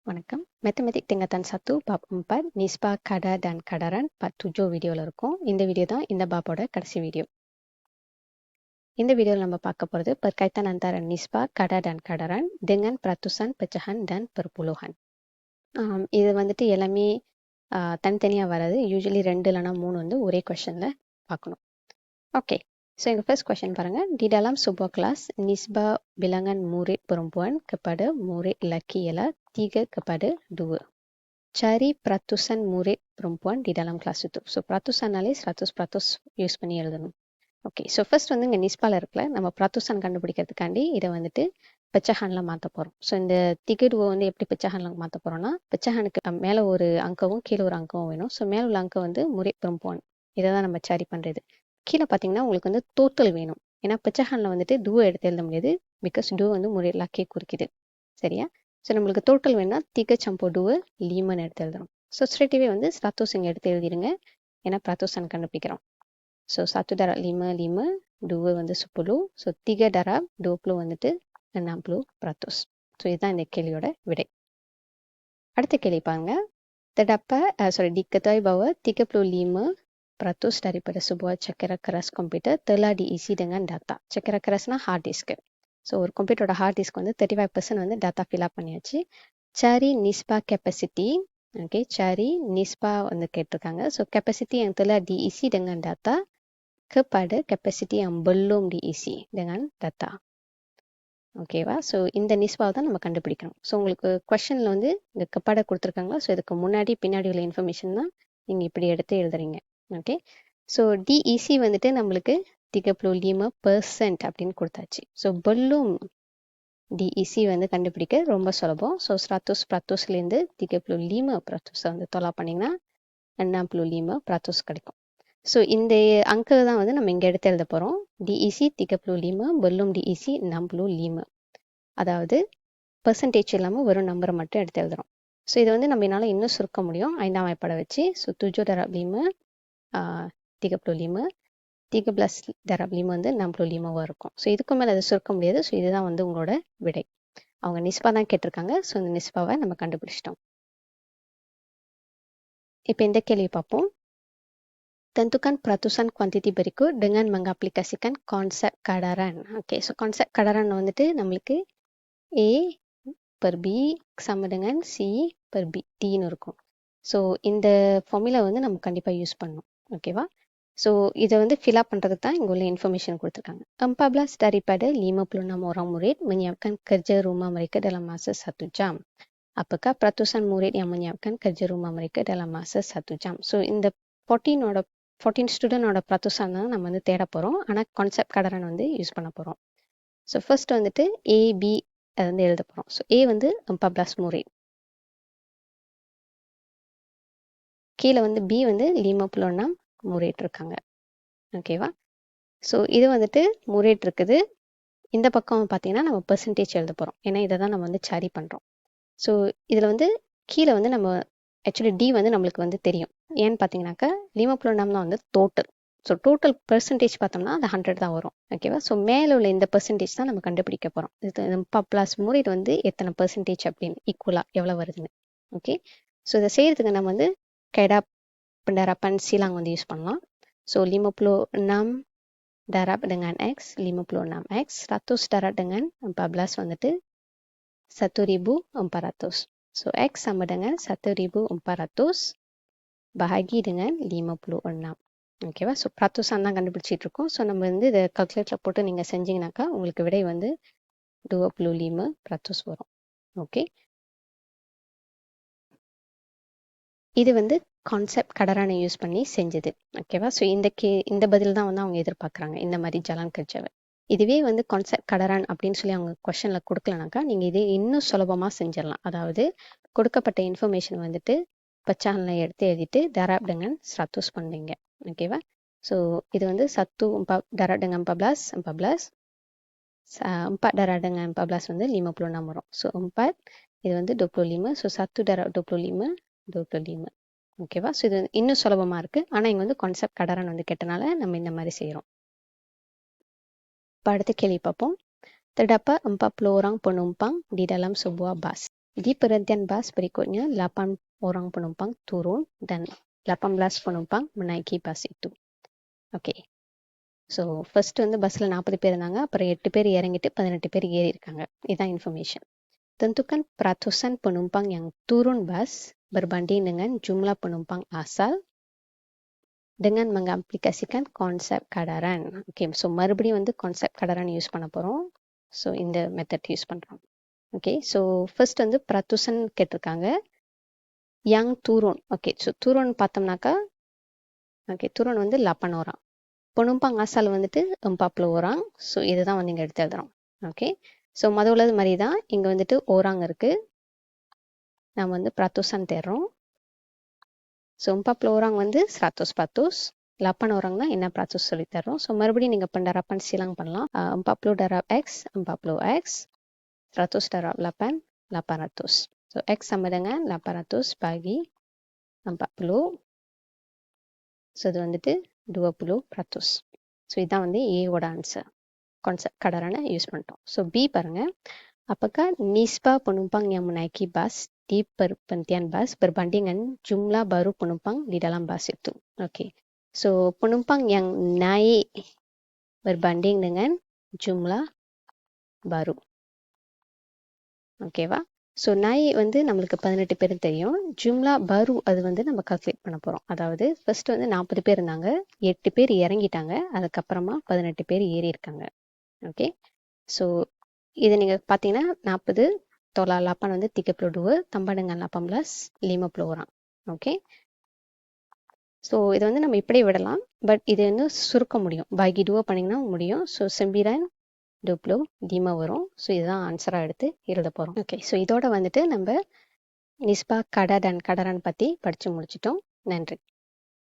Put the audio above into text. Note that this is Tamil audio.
வணக்கம். Mathematic tingkatan 1 bab 4 nisbah kadar dan kadaran part 7 வீடியோல இருக்கும். இந்த வீடியோ தான் இந்த பாபோட கடைசி வீடியோ. இந்த வீடியோல நம்ம பார்க்க போறது perkaitan antara nisbah kadar dan kadaran dengan peratusan pecahan dan perpuluhan. இது வந்துட்டு எல்லாமே தனித்தனியா வராது. யூசுவலி 2 இல்லைனா 3 வந்து ஒரே கொஸ்டின்ல பார்க்கணும். Okay. So, yang first question பாருங்க. Di dalam sebuah kelas, nisbah bilangan murid perempuan kepada murid laki ialah 3/2. Cari peratusan murid perempuan di dalam kelas itu. So, peratusanனாலே 100% use பண்ணி எழுதணும். ஓகே. ஸோ ஃபர்ஸ்ட் வந்து இங்கே நிஸ்பால இருக்குல்ல, நம்ம பிரத்துசன் கண்டுபிடிக்கிறதுக்காண்டி இதை வந்துட்டு பெச்சஹான்ல மாற்ற போகிறோம். ஸோ இந்த திகடுவை வந்து எப்படி பெச்சஹான்ல மாற்ற போகிறோம்னா, பெச்சஹானுக்கு மேலே ஒரு அங்கவும் கீழே ஒரு அங்கவும் வேணும். ஸோ மேலே உள்ள அங்கம் வந்து முறை பெரும்போன், இதை தான் நம்ம சரி பண்ணுறது. கீழே பார்த்தீங்கன்னா உங்களுக்கு வந்து டோட்டல் வேணும். ஏன்னா பெச்சஹானில் வந்துட்டு டூவை எடுத்து எழுத முடியாது, பிகாஸ் டூ வந்து முறை லக்கே குறிக்குது. சரியா? ஸோ நம்மளுக்கு டோட்டல் வேணும்னா திக சம்போ டூவை லீமன் எடுத்து எழுதணும். ஸோ ஸ்ட்ரெயிட்டிவே வந்து ஸ்டாத்தோஸ் இங்கே எடுத்து எழுதிடுங்க, ஏன்னா பிரத்துசன் கண்டுபிடிக்கிறோம். ஸோ 1 darab 5, 2 வந்து 10. ஸோ 3 darab 20 வந்துட்டு 60%. ஸோ இதுதான் இந்த கேள்வியோட விடை. அடுத்த கேள்வி பாருங்க. Diketahui bahwa 35% daripada sebuah cakera keras komputer telah diisi dengan data. Cakera kerasனா hard disk. So ஒரு கம்ப்யூட்டரோட ஹார்ட் டிஸ்க் வந்து 35% வந்து டேட்டா ஃபில் அப் பண்ணியாச்சு. cari nisbah capacity. Okay, cari nisbah வந்து கேட்டிருக்காங்க. So capacity yang telah diisi dengan data kepada capacity yang belum diisi dengan data. ஓகேவா? ஸோ இந்த நிஸ்பாவை தான் நம்ம கண்டுபிடிக்கணும். ஸோ உங்களுக்கு கொஷனில் வந்து இந்த கப்பாடை கொடுத்துருக்காங்களா, ஸோ இதுக்கு முன்னாடி பின்னாடி உள்ள இன்ஃபர்மேஷன் தான் நீங்கள் இப்படி எடுத்து எழுதுறீங்க. ஓகே. ஸோ டிஇசி வந்துட்டு நம்மளுக்கு 35% அப்படின்னு கொடுத்தாச்சு. ஸோ பெல்லும் டிஇசி வந்து கண்டுபிடிக்க ரொம்ப சுலபம். ஸோ 100%லேருந்து 35% வந்து தொலா பண்ணிங்கன்னா 65% கிடைக்கும். ஸோ இந்த அங்கு தான் வந்து நம்ம இங்கே எடுத்து எழுத போகிறோம். டிஇசி 35, பெல்லும் டிஇசி 65. அதாவது பெர்சன்டேஜ் இல்லாமல் வெறும் நம்பரை மட்டும் எடுத்து எழுதுறோம். ஸோ இதை வந்து நம்ம என்னால் இன்னும் சுருக்க முடியும் 5ஆம் வாய்ப்பாடை வச்சு. ஸோ 7 darab 5, 35, 13 darab 5 வந்து 65 இருக்கும். ஸோ இதுக்கு மேலே அதை சுருக்க முடியாது. ஸோ இதுதான் வந்து உங்களோட விடை. அவங்க நிஸ்பா தான் கேட்டிருக்காங்க. ஸோ இந்த நிஸ்பாவை நம்ம கண்டுபிடிச்சிட்டோம். இப்போ இந்த கேள்வி பார்ப்போம். Tentukan peratusan kuantiti berikut dengan mengaplikasikan konsep kadaran. Oke, so konsep kadaran வந்துட்டு நம்மளுக்கு A per B sama dengan C per B Tன்னு இருக்கும். ஸோ இந்த ஃபார்முலா வந்து நம்ம கண்டிப்பாக யூஸ் பண்ணணும். ஓகேவா? ஸோ இதை வந்து ஃபில் அப் பண்ணுறதுக்கு தான் இங்கே உள்ள இன்ஃபர்மேஷன் கொடுத்துருக்காங்க. 14 daripada 56 orang murid menyiapkan kerja rumah mereka dalam masa 1 jam. Apakah peratusan murid yang menyiapkan kerja rumah mereka dalam masa 1 jam? So இந்த 14 ஸ்டூடெண்டோட பிரத்துசான் தான் நம்ம வந்து தேட போகிறோம். ஆனால் கான்செப்ட் கடாரன் வந்து யூஸ் பண்ண போகிறோம். ஸோ ஃபர்ஸ்ட் வந்துட்டு ஏபி அதை வந்து எழுத போகிறோம். ஸோ ஏ வந்து 14 murid, கீழே வந்து பி வந்து 56 murid இருக்காங்க. ஓகேவா? ஸோ இது வந்துட்டு murid இருக்குது. இந்த பக்கம் பார்த்தீங்கன்னா நம்ம பெர்சன்டேஜ் எழுத போகிறோம், ஏன்னா இதை தான் நம்ம வந்து சரி பண்ணுறோம். ஸோ இதில் வந்து கீழே வந்து நம்ம ஆக்சுவலி டி வந்து நம்மளுக்கு வந்து தெரியும். ஏன்னு பார்த்தீங்கன்னாக்கா 56 தான் வந்து டோட்டல். ஸோ டோட்டல் பெர்சன்டேஜ் பார்த்தோம்னா அது 100 தான் வரும். ஓகேவா? ஸோ மேலே உள்ள இந்த பெர்சன்டேஜ் தான் நம்ம கண்டுபிடிக்க போகிறோம். இது ப்ளஸ் முறைடு வந்து எத்தனை பெர்சன்டேஜ் அப்படின்னு ஈக்குவலாக எவ்வளோ வருதுன்னு. ஓகே. ஸோ இதை செய்கிறதுக்கு நம்ம வந்து கெடா penerapan silang வந்து யூஸ் பண்ணலாம். So 56 darab dengan X, 56X, 100 darab dengan 14 வந்துட்டு 1400. So X sama dengan 1400 bahagi dengan 56. ஓகேவா? ஸோ பிரத்துசான் தான் கண்டுபிடிச்சிட்டு இருக்கோம். ஸோ நம்ம வந்து இதை கால்குலேட்டரில் போட்டு நீங்கள் செஞ்சீங்கன்னாக்கா உங்களுக்கு விடை வந்து 25% வரும். ஓகே. இது வந்து கான்செப்ட் கடரானை யூஸ் பண்ணி செஞ்சது. ஓகேவா? ஸோ இந்த பதில் தான் வந்து அவங்க எதிர்பார்க்குறாங்க, இந்த மாதிரி ஜலான் கழிச்சவை. இதுவே வந்து கான்செப்ட் கடரான் அப்படின்னு சொல்லி அவங்க கொஷனில் கொடுக்கலனாக்கா நீங்கள் இதே இன்னும் சுலபமாக செஞ்சிடலாம். அதாவது கொடுக்கப்பட்ட இன்ஃபர்மேஷன் வந்துட்டு பச்சானில் எடுத்து எழுதிட்டு darab dengan 100 பண்ணுவீங்க. ஓகேவா? ஸோ இது வந்து 1 darab dengan 14, 4 darab dengan 14 வந்து 56 வரும். ஸோ 4 இது வந்து 25. So 1 darab 25, 25. ஓகேவா? ஸோ இது இன்னும் சுலபமாக இருக்குது. ஆனால் இங்கே வந்து கான்செப்ட் கடரான் வந்து கேட்டனால நம்ம இந்த மாதிரி செய்கிறோம். இப்போ அடுத்த கேள்வி பார்ப்போம். Terdapat 40 orang penumpang di dalam sebuah bus. Di perhentian bas berikutnya 8 orang penumpang turun dan 18 penumpang menaiki bas itu. Okay. So first வந்து பஸ்ஸில் 40 பேர் இருந்தாங்க, அப்புறம் 8 பேர் இறங்கிட்டு 18 பேர் ஏறி இருக்காங்க. இதுதான் information. Tentukan peratusan penumpang yang turun bas berbanding dengan jumlah penumpang asal dengan mengaplikasikan konsep kadaran. Okay, so மறுபடியும் வந்து கான்செப்ட் கடாரன் யூஸ் பண்ண போகிறோம். ஸோ இந்த மெத்தட் யூஸ் பண்ணுறோம். ஓகே, ஸோ ஃபர்ஸ்ட் வந்து பிரத்துசன் கேட்டிருக்காங்க. yang turun. Okay, so turun பார்த்தோம்னாக்கா, ஓகே turun வந்து 8 orang. penumpang asal வந்துட்டு 40 orang. ஸோ இதுதான் வந்து இங்கே எடுத்து எழுதுறோம். ஓகே, ஸோ உள்ளது மாதிரி தான் இங்கே வந்துட்டு orang இருக்குது. நம்ம வந்து peratusan தேடுறோம். ஸோ 40 orang வந்து 100%. 8 orang தான் என்ன ப்ராசஸ் சொல்லி தரோம். ஸோ மறுபடியும் நீங்கள் penerapan silang பண்ணலாம். 40 darab X, 40X. 100 darab 8, 800. So X sama dengan 800 bagi 40. So இது வந்துட்டு 20%. ஸோ இதுதான் வந்து ஏவோட ஆன்சர். கான்செப்ட் கடாரான யூஸ் பண்ணிட்டோம். ஸோ பி பாருங்க. Apakah nisbah penumpang yang menaiki bas di perhentian bas berbanding dengan jumlah baru penumpang di dalam bas itu? Okay. So penumpang yang naik berbanding dengan jumlah baru. ஓகேவா? ஸோ நாய் வந்து நம்மளுக்கு 18 பேர் தெரியும். ஜும்லா பரு அது வந்து நம்ம கால்குலேட் பண்ண போகிறோம். அதாவது ஃபர்ஸ்ட் வந்து 40 பேர் இருந்தாங்க, 8 பேர் இறங்கிட்டாங்க, அதுக்கப்புறமா 18 பேர் ஏறி இருக்காங்க. ஓகே, ஸோ இதை நீங்கள் பார்த்தீங்கன்னா 40 tolak 8 வந்து 32 tambah dengan 18 50 orang. Okay, so இதை வந்து நம்ம இப்படியே விடலாம், பட் இது வந்து சுருக்க முடியும். bagi 2 பண்ணிங்கன்னா முடியும். ஸோ 9 வரும். ஸோ இதுதான் ஆன்சராக எடுத்து எழுத போகிறோம். ஓகே, ஸோ இதோட வந்துட்டு நம்ம நிஸ்பா கடா டன் கடாரான் பற்றி படித்து முடிச்சிட்டோம். நன்றி.